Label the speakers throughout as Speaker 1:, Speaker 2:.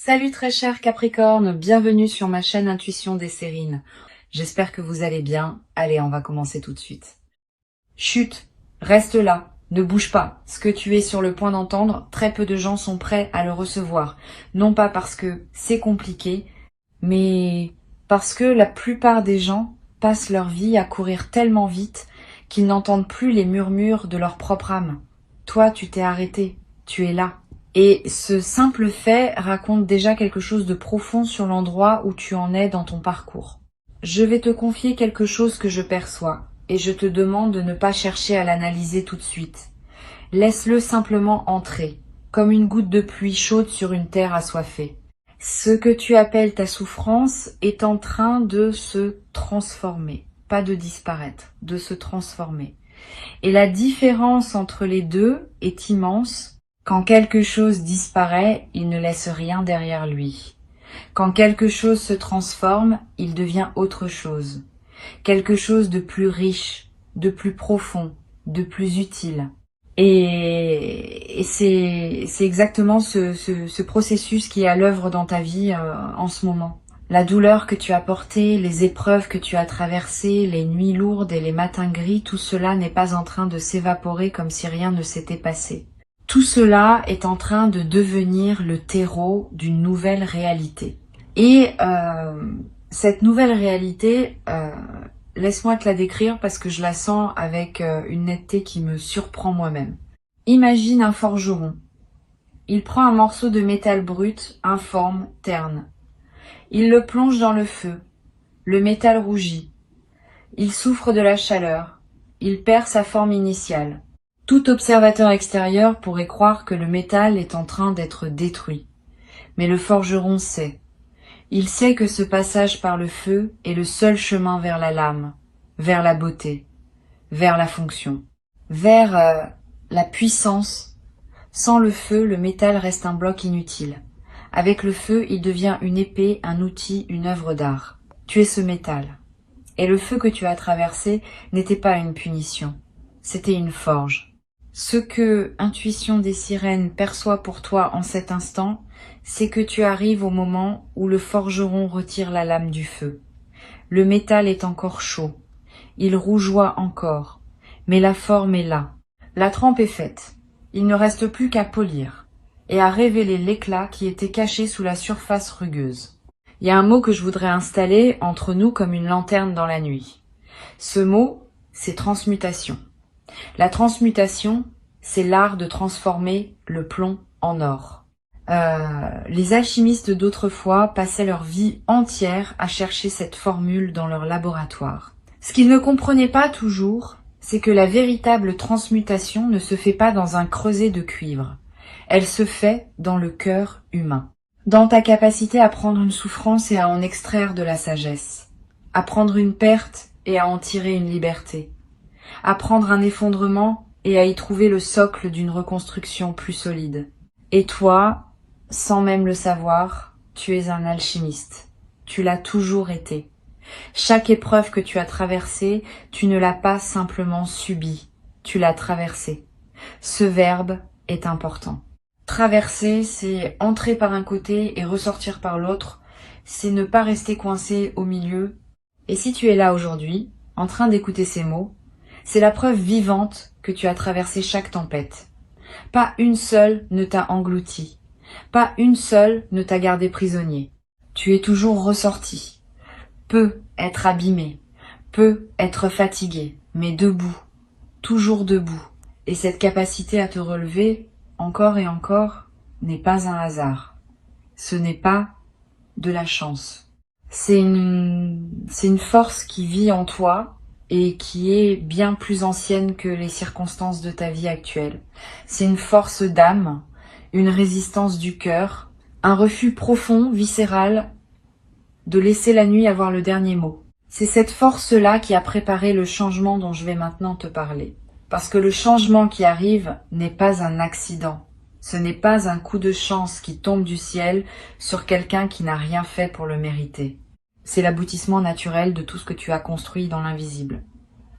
Speaker 1: Salut très cher Capricorne, bienvenue sur ma chaîne Intuition des Sérines. J'espère que vous allez bien. Allez, on va commencer tout de suite. Chut, reste là, ne bouge pas. Ce que tu es sur le point d'entendre, très peu de gens sont prêts à le recevoir. Non pas parce que c'est compliqué, mais parce que la plupart des gens passent leur vie à courir tellement vite qu'ils n'entendent plus les murmures de leur propre âme. Toi, tu t'es arrêté, tu es là. Et ce simple fait raconte déjà quelque chose de profond sur l'endroit où tu en es dans ton parcours. Je vais te confier quelque chose que je perçois, et je te demande de ne pas chercher à l'analyser tout de suite. Laisse-le simplement entrer, comme une goutte de pluie chaude sur une terre assoiffée. Ce que tu appelles ta souffrance est en train de se transformer, pas de disparaître, de se transformer. Et la différence entre les deux est immense. Quand quelque chose disparaît, il ne laisse rien derrière lui. Quand quelque chose se transforme, il devient autre chose. Quelque chose de plus riche, de plus profond, de plus utile. Et c'est exactement ce processus qui est à l'œuvre dans ta vie en ce moment. La douleur que tu as portée, les épreuves que tu as traversées, les nuits lourdes et les matins gris, tout cela n'est pas en train de s'évaporer comme si rien ne s'était passé. Tout cela est en train de devenir le terreau d'une nouvelle réalité. Et cette nouvelle réalité, laisse-moi te la décrire parce que je la sens avec une netteté qui me surprend moi-même. Imagine un forgeron. Il prend un morceau de métal brut, informe, terne. Il le plonge dans le feu. Le métal rougit. Il souffre de la chaleur. Il perd sa forme initiale. Tout observateur extérieur pourrait croire que le métal est en train d'être détruit. Mais le forgeron sait. Il sait que ce passage par le feu est le seul chemin vers la lame, vers la beauté, vers la fonction, vers la puissance. Sans le feu, le métal reste un bloc inutile. Avec le feu, il devient une épée, un outil, une œuvre d'art. Tu es ce métal. Et le feu que tu as traversé n'était pas une punition, c'était une forge. Ce que Intuition des Sirènes perçoit pour toi en cet instant, c'est que tu arrives au moment où le forgeron retire la lame du feu. Le métal est encore chaud, il rougeoie encore, mais la forme est là. La trempe est faite, il ne reste plus qu'à polir et à révéler l'éclat qui était caché sous la surface rugueuse. Il y a un mot que je voudrais installer entre nous comme une lanterne dans la nuit. Ce mot, c'est transmutation. La transmutation, c'est l'art de transformer le plomb en or. Les alchimistes d'autrefois passaient leur vie entière à chercher cette formule dans leur laboratoire. Ce qu'ils ne comprenaient pas toujours, c'est que la véritable transmutation ne se fait pas dans un creuset de cuivre. Elle se fait dans le cœur humain. Dans ta capacité à prendre une souffrance et à en extraire de la sagesse. À prendre une perte et à en tirer une liberté. À prendre un effondrement et à y trouver le socle d'une reconstruction plus solide. Et toi, sans même le savoir, tu es un alchimiste. Tu l'as toujours été. Chaque épreuve que tu as traversée, tu ne l'as pas simplement subie, tu l'as traversée. Ce verbe est important. Traverser, c'est entrer par un côté et ressortir par l'autre, c'est ne pas rester coincé au milieu. Et si tu es là aujourd'hui, en train d'écouter ces mots, c'est la preuve vivante que tu as traversé chaque tempête. Pas une seule ne t'a englouti. Pas une seule ne t'a gardé prisonnier. Tu es toujours ressorti. Peut être abîmé, peut être fatigué, mais debout, toujours debout. Et cette capacité à te relever, encore et encore, n'est pas un hasard. Ce n'est pas de la chance. C'est une force qui vit en toi, et qui est bien plus ancienne que les circonstances de ta vie actuelle. C'est une force d'âme, une résistance du cœur, un refus profond, viscéral, de laisser la nuit avoir le dernier mot. C'est cette force-là qui a préparé le changement dont je vais maintenant te parler. Parce que le changement qui arrive n'est pas un accident. Ce n'est pas un coup de chance qui tombe du ciel sur quelqu'un qui n'a rien fait pour le mériter. C'est l'aboutissement naturel de tout ce que tu as construit dans l'invisible.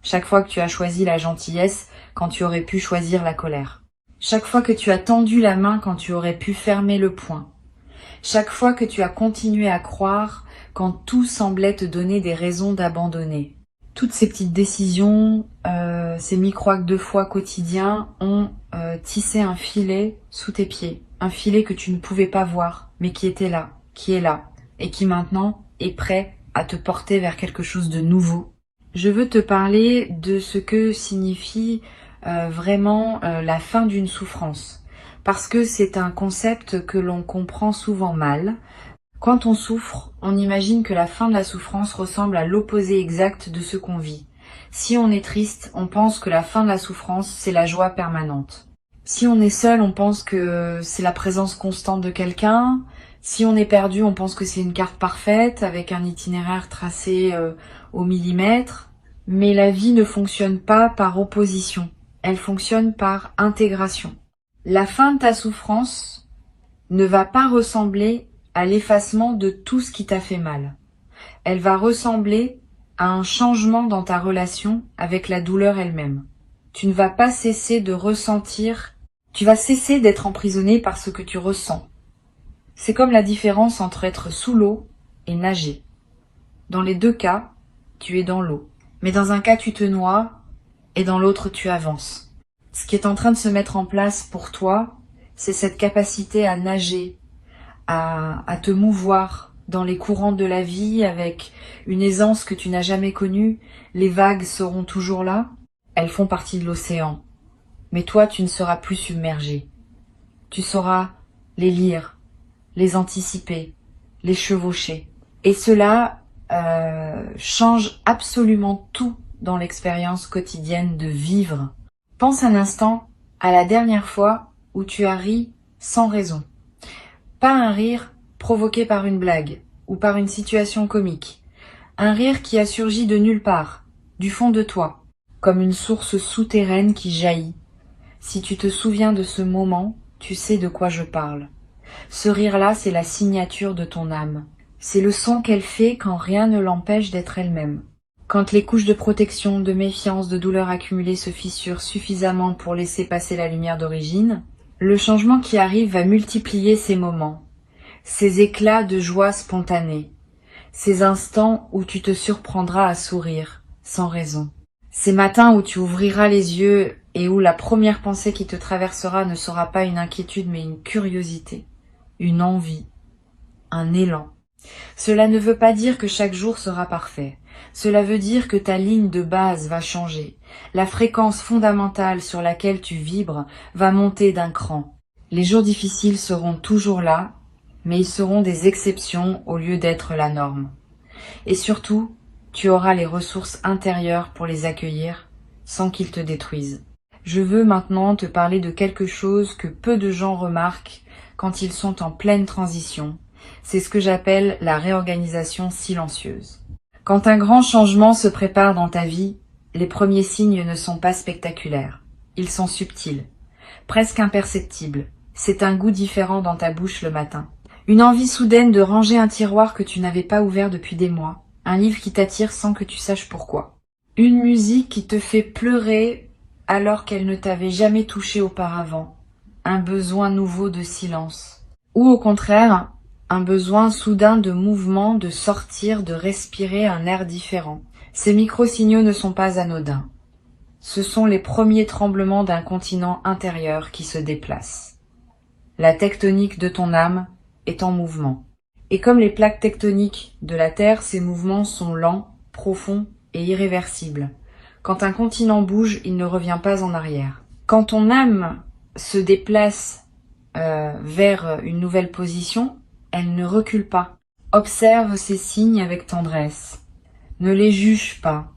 Speaker 1: Chaque fois que tu as choisi la gentillesse quand tu aurais pu choisir la colère. Chaque fois que tu as tendu la main quand tu aurais pu fermer le poing. Chaque fois que tu as continué à croire quand tout semblait te donner des raisons d'abandonner. Toutes ces petites décisions, ces micro-actes de foi quotidiens ont tissé un filet sous tes pieds. Un filet que tu ne pouvais pas voir, mais qui était là, qui est là, et qui maintenant est prêt à te porter vers quelque chose de nouveau. Je veux te parler de ce que signifie vraiment la fin d'une souffrance. Parce que c'est un concept que l'on comprend souvent mal. Quand on souffre, on imagine que la fin de la souffrance ressemble à l'opposé exact de ce qu'on vit. Si on est triste, on pense que la fin de la souffrance, c'est la joie permanente. Si on est seul, on pense que c'est la présence constante de quelqu'un. Si on est perdu, on pense que c'est une carte parfaite avec un itinéraire tracé au millimètre. Mais la vie ne fonctionne pas par opposition. Elle fonctionne par intégration. La fin de ta souffrance ne va pas ressembler à l'effacement de tout ce qui t'a fait mal. Elle va ressembler à un changement dans ta relation avec la douleur elle-même. Tu ne vas pas cesser de ressentir, tu vas cesser d'être emprisonné par ce que tu ressens. C'est comme la différence entre être sous l'eau et nager. Dans les deux cas, tu es dans l'eau. Mais dans un cas, tu te noies et dans l'autre, tu avances. Ce qui est en train de se mettre en place pour toi, c'est cette capacité à nager, à te mouvoir dans les courants de la vie avec une aisance que tu n'as jamais connue. Les vagues seront toujours là, elles font partie de l'océan. Mais toi, tu ne seras plus submergé. Tu sauras les lire, les anticiper, les chevaucher. Et cela change absolument tout dans l'expérience quotidienne de vivre. Pense un instant à la dernière fois où tu as ri sans raison. Pas un rire provoqué par une blague ou par une situation comique. Un rire qui a surgi de nulle part, du fond de toi, comme une source souterraine qui jaillit. Si tu te souviens de ce moment, tu sais de quoi je parle. Ce rire-là, c'est la signature de ton âme. C'est le son qu'elle fait quand rien ne l'empêche d'être elle-même. Quand les couches de protection, de méfiance, de douleur accumulées se fissurent suffisamment pour laisser passer la lumière d'origine, le changement qui arrive va multiplier ces moments, ces éclats de joie spontanée, ces instants où tu te surprendras à sourire, sans raison. Ces matins où tu ouvriras les yeux et où la première pensée qui te traversera ne sera pas une inquiétude mais une curiosité, une envie, un élan. Cela ne veut pas dire que chaque jour sera parfait. Cela veut dire que ta ligne de base va changer. La fréquence fondamentale sur laquelle tu vibres va monter d'un cran. Les jours difficiles seront toujours là, mais ils seront des exceptions au lieu d'être la norme. Et surtout, tu auras les ressources intérieures pour les accueillir sans qu'ils te détruisent. Je veux maintenant te parler de quelque chose que peu de gens remarquent quand ils sont en pleine transition. C'est ce que j'appelle la réorganisation silencieuse. Quand un grand changement se prépare dans ta vie, les premiers signes ne sont pas spectaculaires. Ils sont subtils, presque imperceptibles. C'est un goût différent dans ta bouche le matin. Une envie soudaine de ranger un tiroir que tu n'avais pas ouvert depuis des mois. Un livre qui t'attire sans que tu saches pourquoi. Une musique qui te fait pleurer alors qu'elle ne t'avait jamais touché auparavant. Un besoin nouveau de silence. Ou au contraire, un besoin soudain de mouvement, de sortir, de respirer un air différent. Ces micro-signaux ne sont pas anodins. Ce sont les premiers tremblements d'un continent intérieur qui se déplace. La tectonique de ton âme est en mouvement. Et comme les plaques tectoniques de la Terre, ces mouvements sont lents, profonds et irréversibles. Quand un continent bouge, il ne revient pas en arrière. Quand ton âme se déplace vers une nouvelle position, elle ne recule pas. Observe ces signes avec tendresse. Ne les juge pas.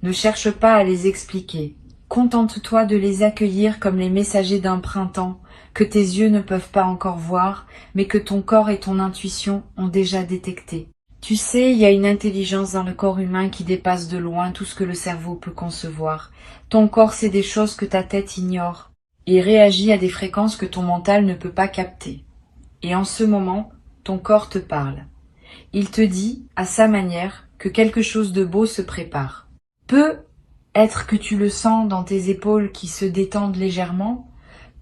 Speaker 1: Ne cherche pas à les expliquer. Contente-toi de les accueillir comme les messagers d'un printemps que tes yeux ne peuvent pas encore voir, mais que ton corps et ton intuition ont déjà détecté. Tu sais, il y a une intelligence dans le corps humain qui dépasse de loin tout ce que le cerveau peut concevoir. Ton corps sait des choses que ta tête ignore et réagit à des fréquences que ton mental ne peut pas capter. Et en ce moment, ton corps te parle. Il te dit, à sa manière, que quelque chose de beau se prépare. Peut être que tu le sens dans tes épaules qui se détendent légèrement,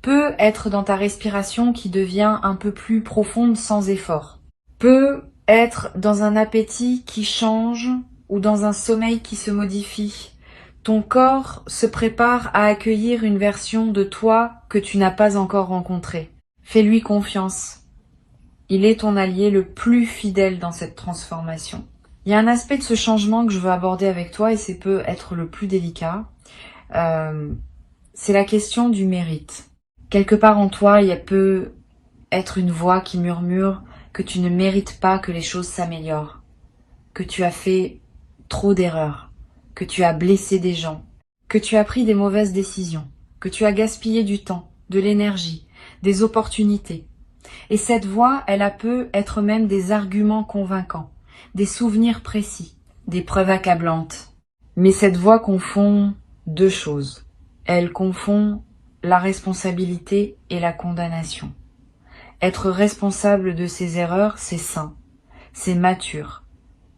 Speaker 1: peut être dans ta respiration qui devient un peu plus profonde sans effort, peut être dans un appétit qui change ou dans un sommeil qui se modifie. Ton corps se prépare à accueillir une version de toi que tu n'as pas encore rencontrée. Fais-lui confiance. Il est ton allié le plus fidèle dans cette transformation. Il y a un aspect de ce changement que je veux aborder avec toi et c'est peut être le plus délicat. C'est la question du mérite. Quelque part en toi, il peut être une voix qui murmure que tu ne mérites pas que les choses s'améliorent, que tu as fait trop d'erreurs, que tu as blessé des gens, que tu as pris des mauvaises décisions, que tu as gaspillé du temps, de l'énergie, des opportunités. Et cette voix, elle peut être même des arguments convaincants, des souvenirs précis, des preuves accablantes. Mais cette voix confond deux choses. Elle confond la responsabilité et la condamnation. Être responsable de ses erreurs, c'est sain, c'est mature,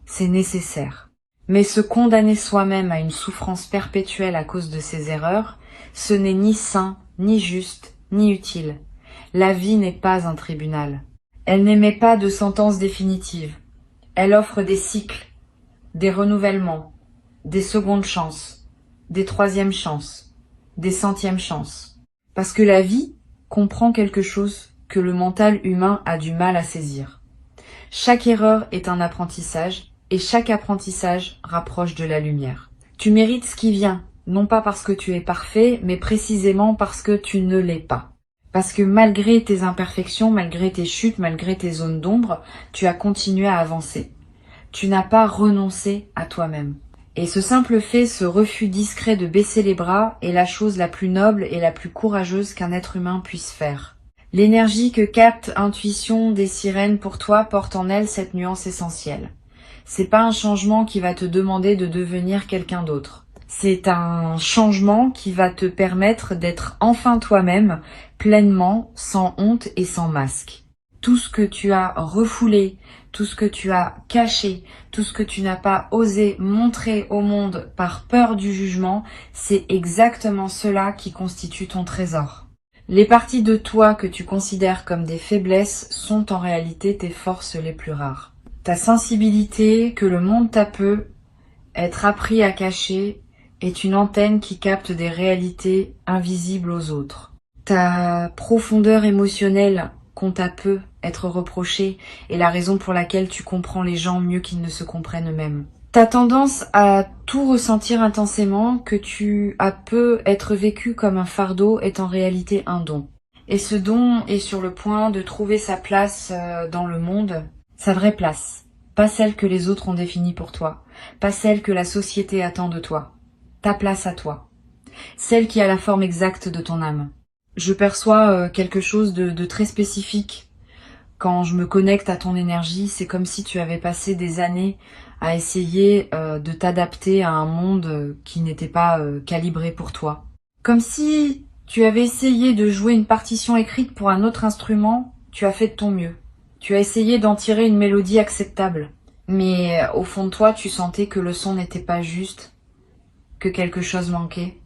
Speaker 1: c'est nécessaire. Mais se condamner soi-même à une souffrance perpétuelle à cause de ses erreurs, ce n'est ni sain, ni juste, ni utile. La vie n'est pas un tribunal. Elle n'émet pas de sentence définitive. Elle offre des cycles, des renouvellements, des secondes chances, des troisièmes chances, des centièmes chances. Parce que la vie comprend quelque chose que le mental humain a du mal à saisir. Chaque erreur est un apprentissage et chaque apprentissage rapproche de la lumière. Tu mérites ce qui vient, non pas parce que tu es parfait, mais précisément parce que tu ne l'es pas. Parce que malgré tes imperfections, malgré tes chutes, malgré tes zones d'ombre, tu as continué à avancer. Tu n'as pas renoncé à toi-même. Et ce simple fait, ce refus discret de baisser les bras, est la chose la plus noble et la plus courageuse qu'un être humain puisse faire. L'énergie que capte Intuition des sirènes pour toi porte en elle cette nuance essentielle. C'est pas un changement qui va te demander de devenir quelqu'un d'autre. C'est un changement qui va te permettre d'être enfin toi-même, pleinement, sans honte et sans masque. Tout ce que tu as refoulé, tout ce que tu as caché, tout ce que tu n'as pas osé montrer au monde par peur du jugement, c'est exactement cela qui constitue ton trésor. Les parties de toi que tu considères comme des faiblesses sont en réalité tes forces les plus rares. Ta sensibilité que le monde t'a peu être appris à cacher est une antenne qui capte des réalités invisibles aux autres. Ta profondeur émotionnelle qu'on t'a peu être reprochée est la raison pour laquelle tu comprends les gens mieux qu'ils ne se comprennent eux-mêmes. Ta tendance à tout ressentir intensément, que tu as peu être vécu comme un fardeau, est en réalité un don. Et ce don est sur le point de trouver sa place dans le monde, sa vraie place. Pas celle que les autres ont définie pour toi, pas celle que la société attend de toi. Ta place à toi. Celle qui a la forme exacte de ton âme. Je perçois quelque chose de très spécifique. Quand je me connecte à ton énergie, c'est comme si tu avais passé des années à essayer de t'adapter à un monde qui n'était pas calibré pour toi. Comme si tu avais essayé de jouer une partition écrite pour un autre instrument, tu as fait de ton mieux. Tu as essayé d'en tirer une mélodie acceptable. Mais au fond de toi, tu sentais que le son n'était pas juste, que quelque chose manquait,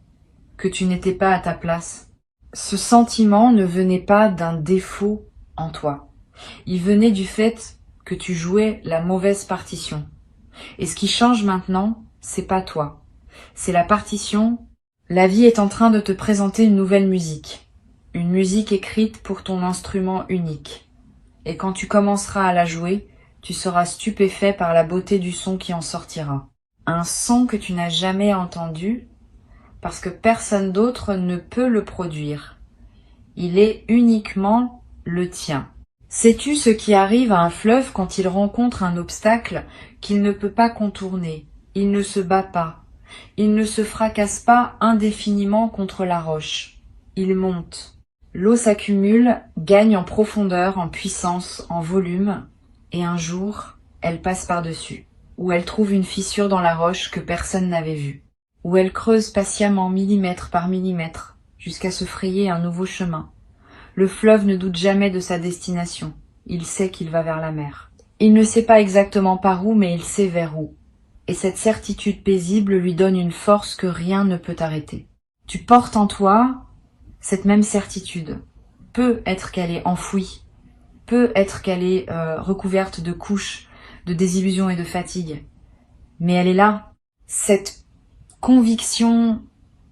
Speaker 1: que tu n'étais pas à ta place. Ce sentiment ne venait pas d'un défaut en toi. Il venait du fait que tu jouais la mauvaise partition. Et ce qui change maintenant, c'est pas toi. C'est la partition. La vie est en train de te présenter une nouvelle musique. Une musique écrite pour ton instrument unique. Et quand tu commenceras à la jouer, tu seras stupéfait par la beauté du son qui en sortira. Un son que tu n'as jamais entendu, parce que personne d'autre ne peut le produire. Il est uniquement le tien. Sais-tu ce qui arrive à un fleuve quand il rencontre un obstacle qu'il ne peut pas contourner? Il ne se bat pas. Il ne se fracasse pas indéfiniment contre la roche. Il monte. L'eau s'accumule, gagne en profondeur, en puissance, en volume, et un jour, elle passe par-dessus, où elle trouve une fissure dans la roche que personne n'avait vue, où elle creuse patiemment millimètre par millimètre, jusqu'à se frayer un nouveau chemin. Le fleuve ne doute jamais de sa destination. Il sait qu'il va vers la mer. Il ne sait pas exactement par où, mais il sait vers où. Et cette certitude paisible lui donne une force que rien ne peut arrêter. Tu portes en toi cette même certitude. Peut être qu'elle est enfouie, peut être qu'elle est recouverte de couches, de désillusions et de fatigue. Mais elle est là. Cette conviction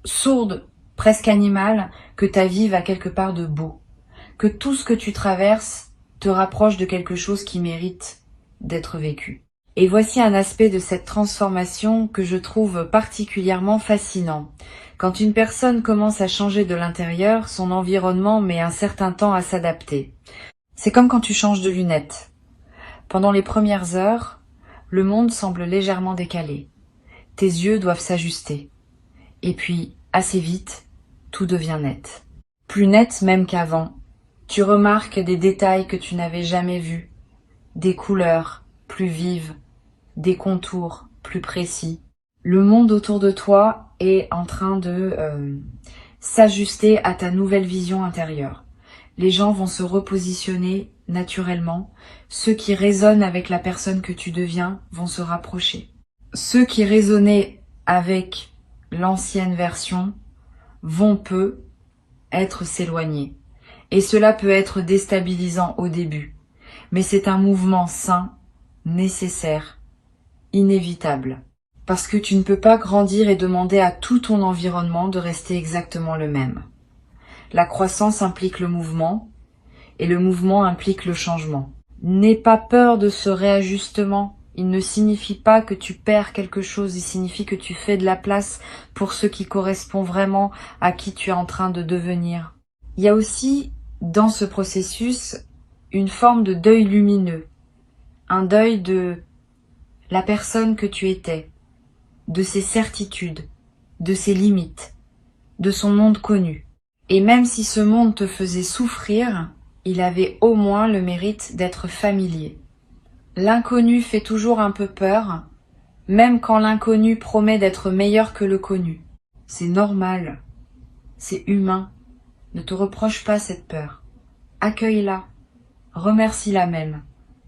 Speaker 1: sourde, presque animale, que ta vie va quelque part de beau. Que tout ce que tu traverses te rapproche de quelque chose qui mérite d'être vécu. Et voici un aspect de cette transformation que je trouve particulièrement fascinant. Quand une personne commence à changer de l'intérieur, son environnement met un certain temps à s'adapter. C'est comme quand tu changes de lunettes. Pendant les premières heures, le monde semble légèrement décalé. Tes yeux doivent s'ajuster. Et puis, assez vite, tout devient net. Plus net même qu'avant. Tu remarques des détails que tu n'avais jamais vus. Des couleurs plus vives, des contours plus précis. Le monde autour de toi est en train de s'ajuster à ta nouvelle vision intérieure. Les gens vont se repositionner naturellement. Ceux qui résonnent avec la personne que tu deviens vont se rapprocher. Ceux qui résonnaient avec l'ancienne version vont peu être s'éloigner. Et cela peut être déstabilisant au début. Mais c'est un mouvement sain, nécessaire, inévitable. Parce que tu ne peux pas grandir et demander à tout ton environnement de rester exactement le même. La croissance implique le mouvement, et le mouvement implique le changement. N'aie pas peur de ce réajustement. Il ne signifie pas que tu perds quelque chose, il signifie que tu fais de la place pour ce qui correspond vraiment à qui tu es en train de devenir. Il y a aussi, dans ce processus, une forme de deuil lumineux. Un deuil de la personne que tu étais, de ses certitudes, de ses limites, de son monde connu. Et même si ce monde te faisait souffrir, il avait au moins le mérite d'être familier. L'inconnu fait toujours un peu peur, même quand l'inconnu promet d'être meilleur que le connu. C'est normal, c'est humain. Ne te reproche pas cette peur. Accueille-la, remercie-la même,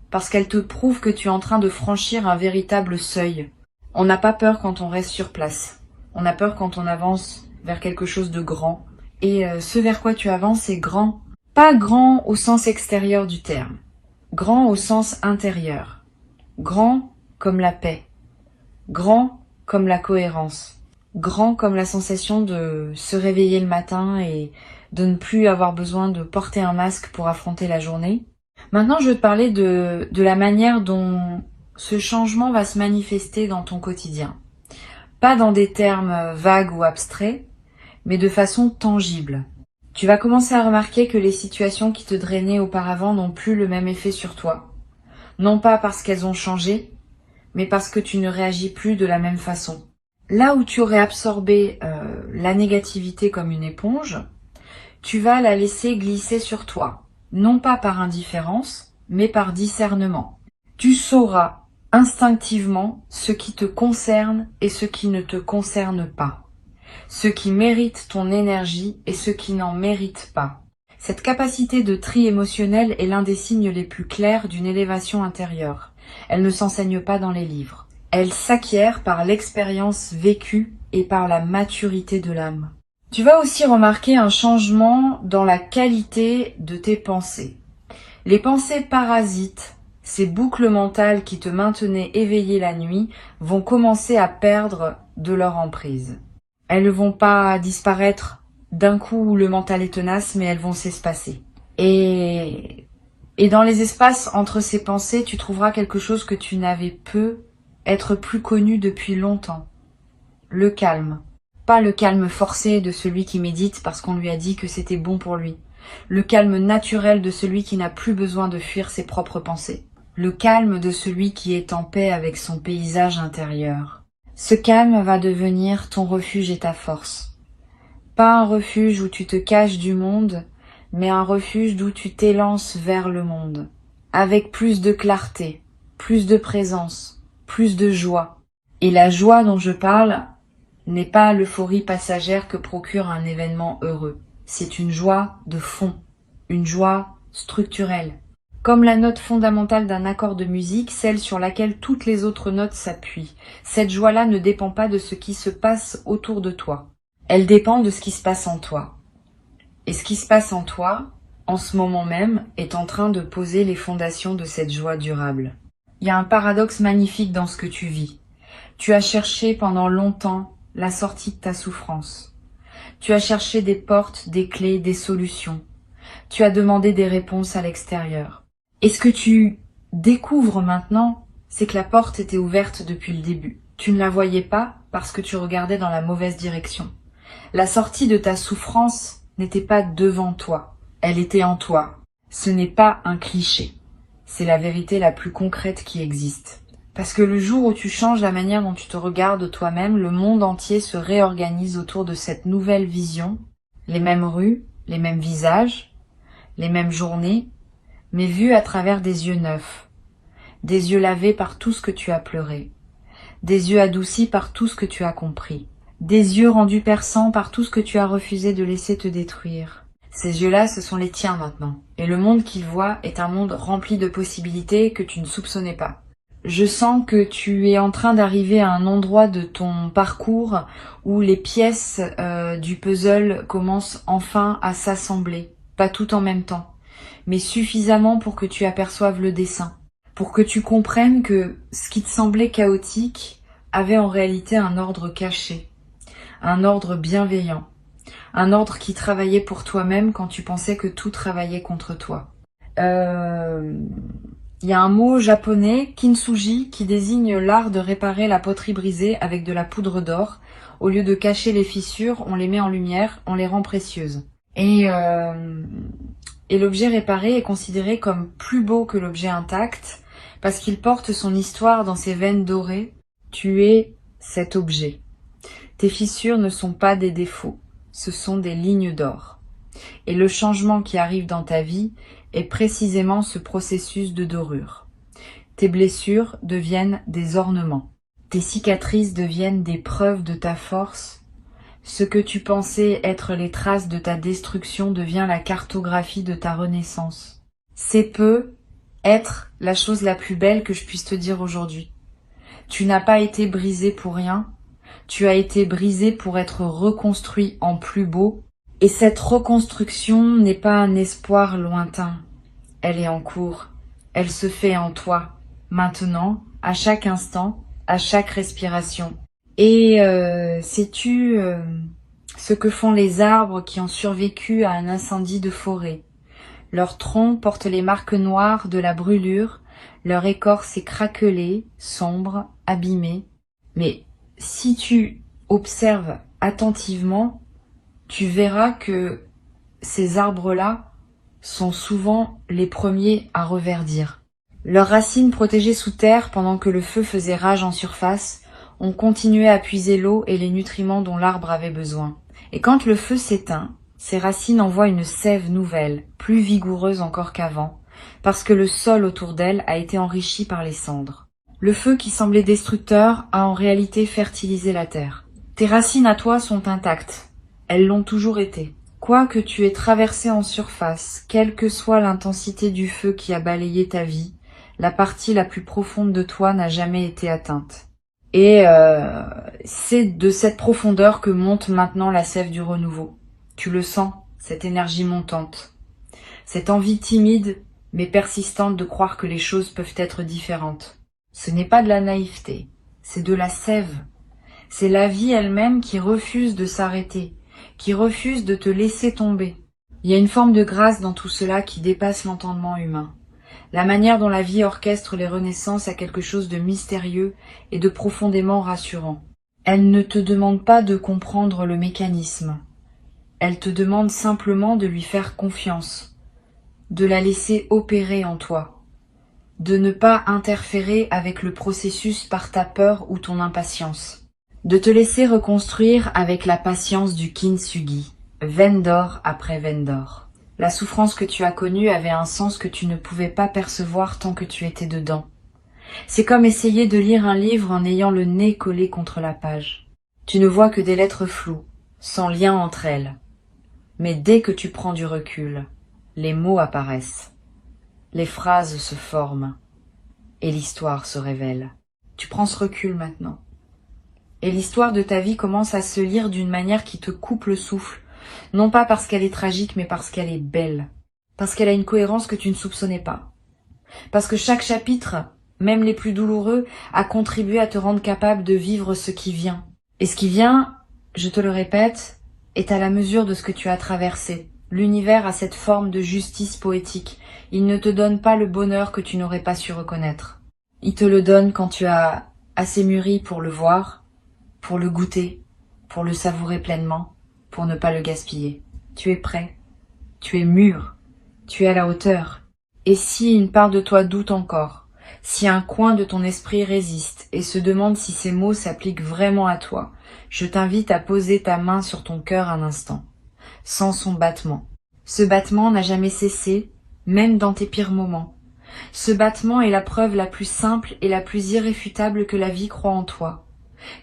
Speaker 1: parce qu'elle te prouve que tu es en train de franchir un véritable seuil. On n'a pas peur quand on reste sur place. On a peur quand on avance vers quelque chose de grand. Et ce vers quoi tu avances est grand. Pas grand au sens extérieur du terme. Grand au sens intérieur. Grand comme la paix. Grand comme la cohérence. Grand comme la sensation de se réveiller le matin et de ne plus avoir besoin de porter un masque pour affronter la journée. Maintenant, je veux te parler de la manière dont ce changement va se manifester dans ton quotidien. Pas dans des termes vagues ou abstraits, mais de façon tangible. Tu vas commencer à remarquer que les situations qui te drainaient auparavant n'ont plus le même effet sur toi. Non pas parce qu'elles ont changé, mais parce que tu ne réagis plus de la même façon. Là où tu aurais absorbé la négativité comme une éponge, tu vas la laisser glisser sur toi. Non pas par indifférence, mais par discernement. Tu sauras instinctivement ce qui te concerne et ce qui ne te concerne pas. Ce qui mérite ton énergie et ce qui n'en mérite pas. Cette capacité de tri émotionnel est l'un des signes les plus clairs d'une élévation intérieure. Elle ne s'enseigne pas dans les livres. Elle s'acquiert par l'expérience vécue et par la maturité de l'âme. Tu vas aussi remarquer un changement dans la qualité de tes pensées. Les pensées parasites, ces boucles mentales qui te maintenaient éveillé la nuit, vont commencer à perdre de leur emprise. Elles ne vont pas disparaître d'un coup où le mental est tenace, mais elles vont s'espacer. Et dans les espaces entre ces pensées, tu trouveras quelque chose que tu n'avais peu être plus connu depuis longtemps. Le calme. Pas le calme forcé de celui qui médite parce qu'on lui a dit que c'était bon pour lui. Le calme naturel de celui qui n'a plus besoin de fuir ses propres pensées. Le calme de celui qui est en paix avec son paysage intérieur. Ce calme va devenir ton refuge et ta force. Pas un refuge où tu te caches du monde, mais un refuge d'où tu t'élances vers le monde. Avec plus de clarté, plus de présence, plus de joie. Et la joie dont je parle n'est pas l'euphorie passagère que procure un événement heureux. C'est une joie de fond, une joie structurelle. Comme la note fondamentale d'un accord de musique, celle sur laquelle toutes les autres notes s'appuient. Cette joie-là ne dépend pas de ce qui se passe autour de toi. Elle dépend de ce qui se passe en toi. Et ce qui se passe en toi, en ce moment même, est en train de poser les fondations de cette joie durable. Il y a un paradoxe magnifique dans ce que tu vis. Tu as cherché pendant longtemps la sortie de ta souffrance. Tu as cherché des portes, des clés, des solutions. Tu as demandé des réponses à l'extérieur. Et ce que tu découvres maintenant, c'est que la porte était ouverte depuis le début. Tu ne la voyais pas parce que tu regardais dans la mauvaise direction. La sortie de ta souffrance n'était pas devant toi, elle était en toi. Ce n'est pas un cliché, c'est la vérité la plus concrète qui existe. Parce que le jour où tu changes la manière dont tu te regardes toi-même, le monde entier se réorganise autour de cette nouvelle vision. Les mêmes rues, les mêmes visages, les mêmes journées, mais vues à travers des yeux neufs. Des yeux lavés par tout ce que tu as pleuré. Des yeux adoucis par tout ce que tu as compris. Des yeux rendus perçants par tout ce que tu as refusé de laisser te détruire. Ces yeux-là, ce sont les tiens maintenant. Et le monde qu'ils voient est un monde rempli de possibilités que tu ne soupçonnais pas. Je sens que tu es en train d'arriver à un endroit de ton parcours où les pièces du puzzle commencent enfin à s'assembler. Pas tout en même temps, mais suffisamment pour que tu aperçoives le dessin. Pour que tu comprennes que ce qui te semblait chaotique avait en réalité un ordre caché. Un ordre bienveillant. Un ordre qui travaillait pour toi-même quand tu pensais que tout travaillait contre toi. Il y a un mot japonais, kintsugi, qui désigne l'art de réparer la poterie brisée avec de la poudre d'or. Au lieu de cacher les fissures, on les met en lumière, on les rend précieuses. Et l'objet réparé est considéré comme plus beau que l'objet intact parce qu'il porte son histoire dans ses veines dorées. Tu es cet objet. Tes fissures ne sont pas des défauts, ce sont des lignes d'or. Et le changement qui arrive dans ta vie est précisément ce processus de dorure. Tes blessures deviennent des ornements. Tes cicatrices deviennent des preuves de ta force. Ce que tu pensais être les traces de ta destruction devient la cartographie de ta renaissance. C'est peu être la chose la plus belle que je puisse te dire aujourd'hui. Tu n'as pas été brisé pour rien. Tu as été brisé pour être reconstruit en plus beau. Et cette reconstruction n'est pas un espoir lointain. Elle est en cours. Elle se fait en toi, maintenant, à chaque instant, à chaque respiration. Et sais-tu ce que font les arbres qui ont survécu à un incendie de forêt? Leurs troncs portent les marques noires de la brûlure, leur écorce est craquelée, sombre, abîmée. Mais si tu observes attentivement, tu verras que ces arbres-là sont souvent les premiers à reverdir. Leurs racines protégées sous terre pendant que le feu faisait rage en surface, ont continué à puiser l'eau et les nutriments dont l'arbre avait besoin. Et quand le feu s'éteint, ses racines envoient une sève nouvelle, plus vigoureuse encore qu'avant, parce que le sol autour d'elle a été enrichi par les cendres. Le feu qui semblait destructeur a en réalité fertilisé la terre. Tes racines à toi sont intactes. Elles l'ont toujours été. Quoi que tu aies traversé en surface, quelle que soit l'intensité du feu qui a balayé ta vie, la partie la plus profonde de toi n'a jamais été atteinte. Et c'est de cette profondeur que monte maintenant la sève du renouveau. Tu le sens, cette énergie montante. Cette envie timide, mais persistante de croire que les choses peuvent être différentes. Ce n'est pas de la naïveté, c'est de la sève. C'est la vie elle-même qui refuse de s'arrêter, qui refuse de te laisser tomber. Il y a une forme de grâce dans tout cela qui dépasse l'entendement humain. La manière dont la vie orchestre les renaissances a quelque chose de mystérieux et de profondément rassurant. Elle ne te demande pas de comprendre le mécanisme. Elle te demande simplement de lui faire confiance, de la laisser opérer en toi, de ne pas interférer avec le processus par ta peur ou ton impatience, de te laisser reconstruire avec la patience du kintsugi, veine d'or après veine d'or. La souffrance que tu as connue avait un sens que tu ne pouvais pas percevoir tant que tu étais dedans. C'est comme essayer de lire un livre en ayant le nez collé contre la page. Tu ne vois que des lettres floues, sans lien entre elles. Mais dès que tu prends du recul, les mots apparaissent, les phrases se forment, et l'histoire se révèle. Tu prends ce recul maintenant. Et l'histoire de ta vie commence à se lire d'une manière qui te coupe le souffle, Non pas parce qu'elle est tragique, mais parce qu'elle est belle. Parce qu'elle a une cohérence que tu ne soupçonnais pas. Parce que chaque chapitre, même les plus douloureux, a contribué à te rendre capable de vivre ce qui vient. Et ce qui vient, je te le répète, est à la mesure de ce que tu as traversé. L'univers a cette forme de justice poétique. Il ne te donne pas le bonheur que tu n'aurais pas su reconnaître. Il te le donne quand tu as assez mûri pour le voir, pour le goûter, pour le savourer pleinement, pour ne pas le gaspiller. Tu es prêt, tu es mûr, tu es à la hauteur. Et si une part de toi doute encore, si un coin de ton esprit résiste et se demande si ces mots s'appliquent vraiment à toi, je t'invite à poser ta main sur ton cœur un instant, sans son battement. Ce battement n'a jamais cessé, même dans tes pires moments. Ce battement est la preuve la plus simple et la plus irréfutable que la vie croit en toi,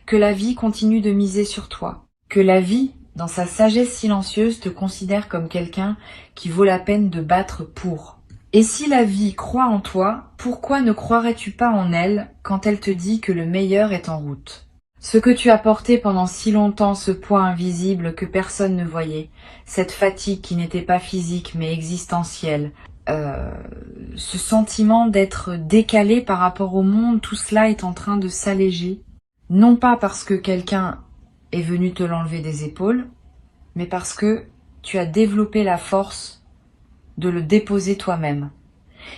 Speaker 1: que la vie continue de miser sur toi, que la vie, dans sa sagesse silencieuse, te considère comme quelqu'un qui vaut la peine de battre pour. Et si la vie croit en toi, pourquoi ne croirais-tu pas en elle quand elle te dit que le meilleur est en route? Ce que tu as porté pendant si longtemps, ce poids invisible que personne ne voyait, cette fatigue qui n'était pas physique mais existentielle, ce sentiment d'être décalé par rapport au monde, tout cela est en train de s'alléger. Non pas parce que quelqu'un est venu te l'enlever des épaules, mais parce que tu as développé la force de le déposer toi-même.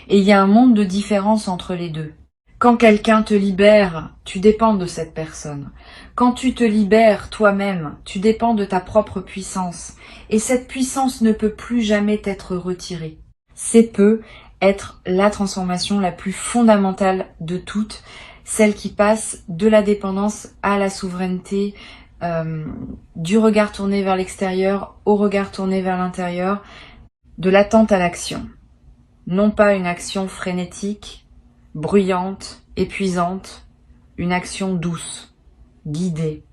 Speaker 1: Et il y a un monde de différence entre les deux. Quand quelqu'un te libère, tu dépends de cette personne. Quand tu te libères toi-même, tu dépends de ta propre puissance. Et cette puissance ne peut plus jamais t'être retirée. C'est peut être la transformation la plus fondamentale de toutes, celle qui passe de la dépendance à la souveraineté, du regard tourné vers l'extérieur au regard tourné vers l'intérieur, de l'attente à l'action. Non pas une action frénétique, bruyante, épuisante, une action douce, guidée,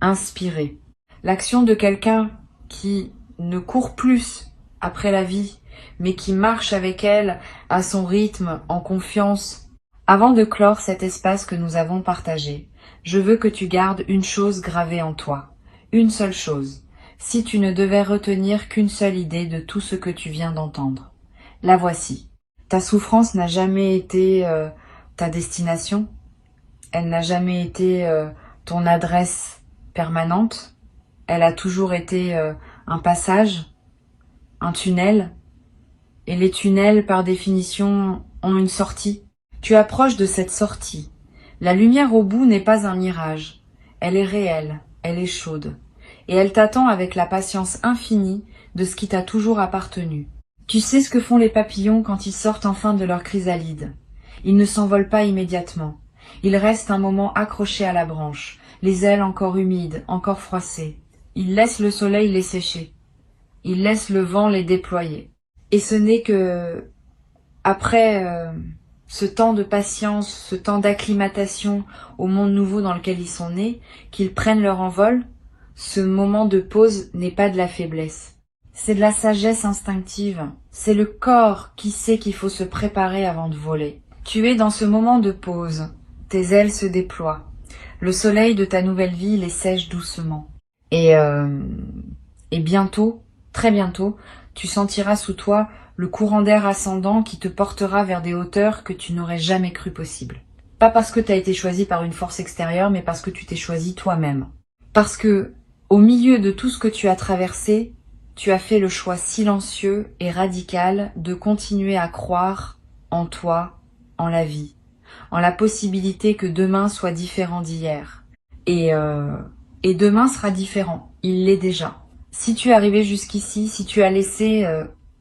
Speaker 1: inspirée. L'action de quelqu'un qui ne court plus après la vie, mais qui marche avec elle à son rythme, en confiance. Avant de clore cet espace que nous avons partagé, je veux que tu gardes une chose gravée en toi, une seule chose, si tu ne devais retenir qu'une seule idée de tout ce que tu viens d'entendre. La voici. Ta souffrance n'a jamais été ta destination, elle n'a jamais été ton adresse permanente, elle a toujours été un passage, un tunnel, et les tunnels, par définition, ont une sortie. Tu approches de cette sortie. La lumière au bout n'est pas un mirage. Elle est réelle, elle est chaude. Et elle t'attend avec la patience infinie de ce qui t'a toujours appartenu. Tu sais ce que font les papillons quand ils sortent enfin de leur chrysalide. Ils ne s'envolent pas immédiatement. Ils restent un moment accrochés à la branche, les ailes encore humides, encore froissées. Ils laissent le soleil les sécher. Ils laissent le vent les déployer. Et ce n'est que après ce temps de patience, ce temps d'acclimatation au monde nouveau dans lequel ils sont nés, qu'ils prennent leur envol. Ce moment de pause n'est pas de la faiblesse. C'est de la sagesse instinctive. C'est le corps qui sait qu'il faut se préparer avant de voler. Tu es dans ce moment de pause. Tes ailes se déploient. Le soleil de ta nouvelle vie les sèche doucement. Et bientôt, très bientôt, tu sentiras sous toi le courant d'air ascendant qui te portera vers des hauteurs que tu n'aurais jamais cru possibles. Pas parce que tu as été choisi par une force extérieure, mais parce que tu t'es choisi toi-même. Parce que, au milieu de tout ce que tu as traversé, tu as fait le choix silencieux et radical de continuer à croire en toi, en la vie, en la possibilité que demain soit différent d'hier. Et demain sera différent, il l'est déjà. Si tu es arrivé jusqu'ici, si tu as laissé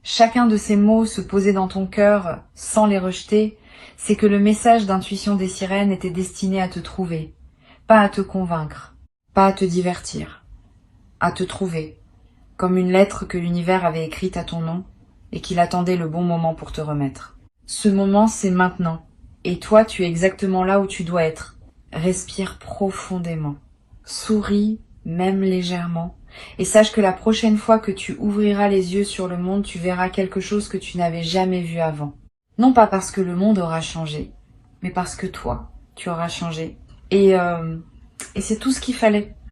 Speaker 1: chacun de ces mots se poser dans ton cœur sans les rejeter, c'est que le message d'intuition des sirènes était destiné à te trouver, pas à te convaincre, pas à te divertir, à te trouver, comme une lettre que l'univers avait écrite à ton nom et qu'il attendait le bon moment pour te remettre. Ce moment, c'est maintenant, et toi, tu es exactement là où tu dois être. Respire profondément, souris, même légèrement, et sache que la prochaine fois que tu ouvriras les yeux sur le monde, tu verras quelque chose que tu n'avais jamais vu avant. Non pas parce que le monde aura changé, mais parce que toi, tu auras changé. Et c'est tout ce qu'il fallait.